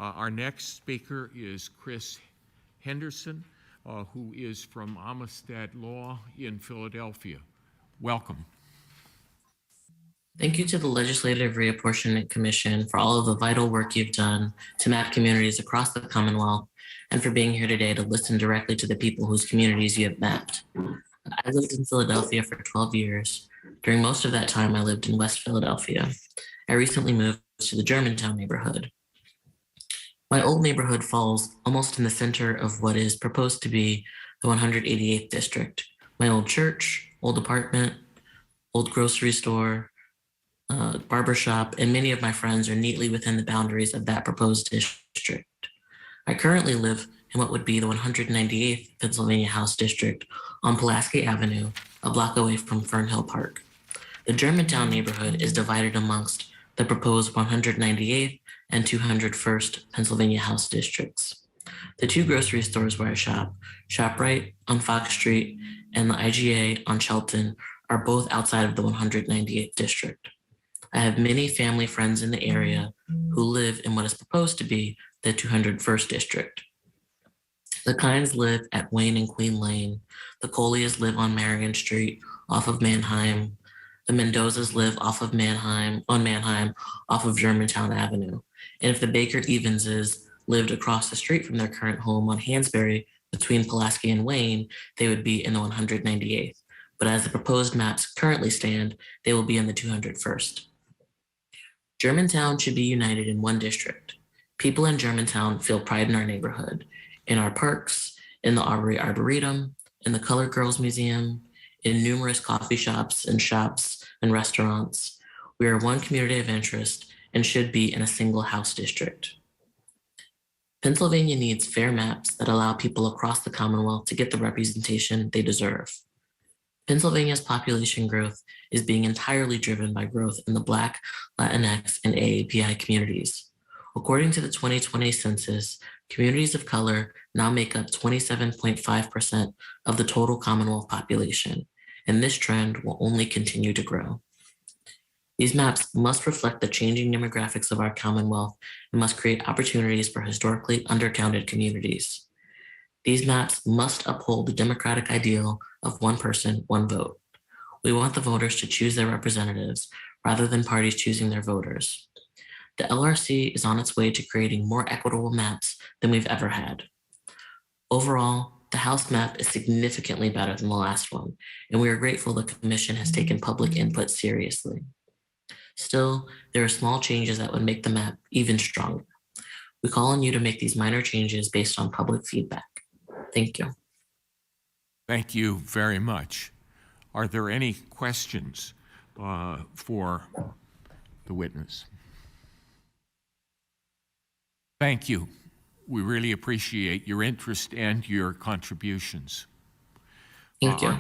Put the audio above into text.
Our next speaker is Kris Henderson, who is from Amistad Law in Philadelphia. Welcome. Thank you to the Legislative Reapportionment Commission for all of the vital work you've done to map communities across the Commonwealth and for being here today to listen directly to the people whose communities you have mapped. I lived in Philadelphia for 12 years. During most of that time, I lived in West Philadelphia. I recently moved to the Germantown neighborhood. My old neighborhood falls almost in the center of what is proposed to be the 188th district. My old church, old apartment, old grocery store, barbershop, and many of my friends are neatly within the boundaries of that proposed district. I currently live in what would be the 198th Pennsylvania House District on Pulaski Avenue, a block away from Fernhill Park. The Germantown neighborhood is divided amongst the proposed 198th and 201st Pennsylvania House Districts. The two grocery stores where I shop, ShopRite on Fox Street and the IGA on Shelton, are both outside of the 198th district. I have many family friends in the area who live in what is proposed to be the 201st district. The Kynes live at Wayne and Queen Lane. The Colias live on Marion Street off of Manheim. The Mendozas live off of Manheim off of Germantown Avenue. And if the Baker Evanses lived across the street from their current home on Hansberry between Pulaski and Wayne, they would be in the 198th. But as the proposed maps currently stand, they will be in the 201st. Germantown should be united in one district. People in Germantown feel pride in our neighborhood, in our parks, in the Aubrey Arboretum, in the Color Girls Museum, in numerous coffee shops and restaurants. We are one community of interest and should be in a single house district. Pennsylvania needs fair maps that allow people across the Commonwealth to get the representation they deserve. Pennsylvania's population growth is being entirely driven by growth in the Black, Latinx, and AAPI communities. According to the 2020 census, communities of color now make up 27.5% of the total Commonwealth population, and this trend will only continue to grow. These maps must reflect the changing demographics of our Commonwealth and must create opportunities for historically undercounted communities. These maps must uphold the democratic ideal of one person, one vote. We want the voters to choose their representatives rather than parties choosing their voters. The LRC is on its way to creating more equitable maps than we've ever had. Overall, the House map is significantly better than the last one, and we are grateful the Commission has taken public input seriously. Still, there are small changes that would make the map even stronger. We call on you to make these minor changes based on public feedback. Thank you. Thank you very much. Are there any questions for the witness? Thank you. We really appreciate your interest and your contributions. Thank you.